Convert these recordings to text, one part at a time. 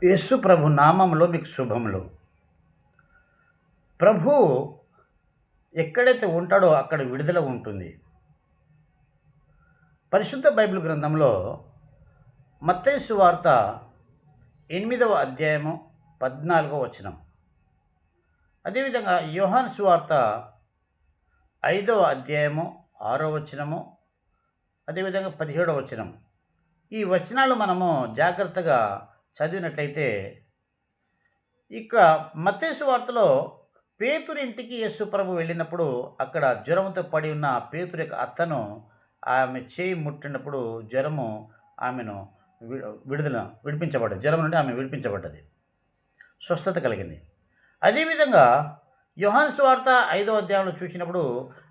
యేసు ప్రభు నామంలో మీకు శుభములు. ప్రభు ఎక్కడైతే ఉంటాడో అక్కడ విడుదల ఉంటుంది. పరిశుద్ధ బైబిల్ గ్రంథంలో మత్తయి సువార్త 8వ అధ్యాయము 14వ వచనం. అదేవిధంగా యోహాను సువార్త 5వ అధ్యాయము 6వ వచనము, అదేవిధంగా 17వ వచనం. ఈ వచనాలు మనము జాగ్రత్తగా చదివినట్లయితే ఇక మత్తయి సువార్తలో పేతురు ఇంటికి యేసు ప్రభు వెళ్ళినప్పుడు అక్కడ జ్వరంతో పడి ఉన్న పేతురు యొక్క అత్తను ఆమె చేయి ముట్టినప్పుడు జ్వరము ఆమెను విడిపించబడ్డది. జ్వరం నుండి ఆమె విడిపించబడ్డది, స్వస్థత కలిగింది. అదేవిధంగా యోహాను సువార్త 5వ అధ్యాయంలో చూసినప్పుడు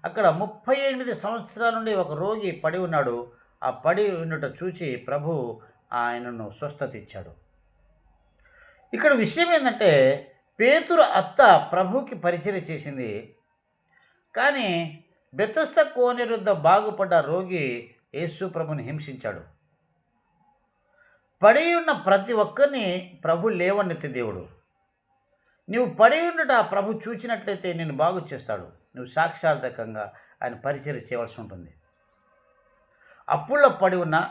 అక్కడ 38 సంవత్సరాల నుండి ఒక రోగి పడి ఉన్నాడు. ఆ పడి ఉన్నట్టు చూచి ప్రభు ఆయనను స్వస్థత ఇచ్చాడు. ఇక్కడ విషయం ఏంటంటే పేతురు అత్త ప్రభుకి పరిచర్య చేసింది, కానీ బెతస్త కోనేరు వద్ద బాగుపడ్డ రోగి యేసు ప్రభుని హింసించాడు. పడి ఉన్న ప్రతి ఒక్కరిని ప్రభు లేవనెత్తే దేవుడు. నువ్వు పడి ఉండట ప్రభు చూచినట్లయితే నేను బాగు చేస్తాడు. నువ్వు సాక్షాత్కంగా ఆయన పరిచర్య చేయవలసి ఉంటుంది. అప్పుల్లో పడి ఉన్నా,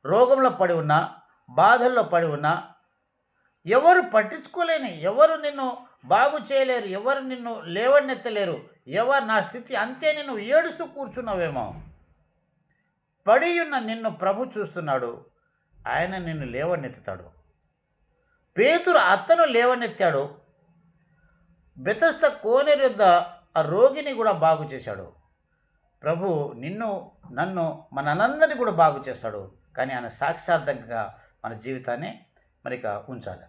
రోగంలో పడి ఉన్నా, బాధల్లో పడి ఉన్నా, ఎవరు పట్టించుకోలేని, ఎవరు నిన్ను బాగు చేయలేరు, ఎవరు నిన్ను లేవనెత్తలేరు, ఎవరు నా స్థితి అంతే నిన్ను ఏడుస్తూ కూర్చున్నావేమో, పడి ఉన్న నిన్ను ప్రభు చూస్తున్నాడు. ఆయన నిన్ను లేవనెత్తుతాడు. పేతురు అత్తను లేవనెత్తాడు. బెతస్త కోనేరు వద్ద ఆ రోగిని కూడా బాగు చేశాడు. ప్రభు నిన్ను, నన్ను, మనందరినీ కూడా బాగు చేస్తాడు. కానీ ఆయన సాక్షాత్కంగా మన జీవితాన్ని మరిక ఉంచాలి.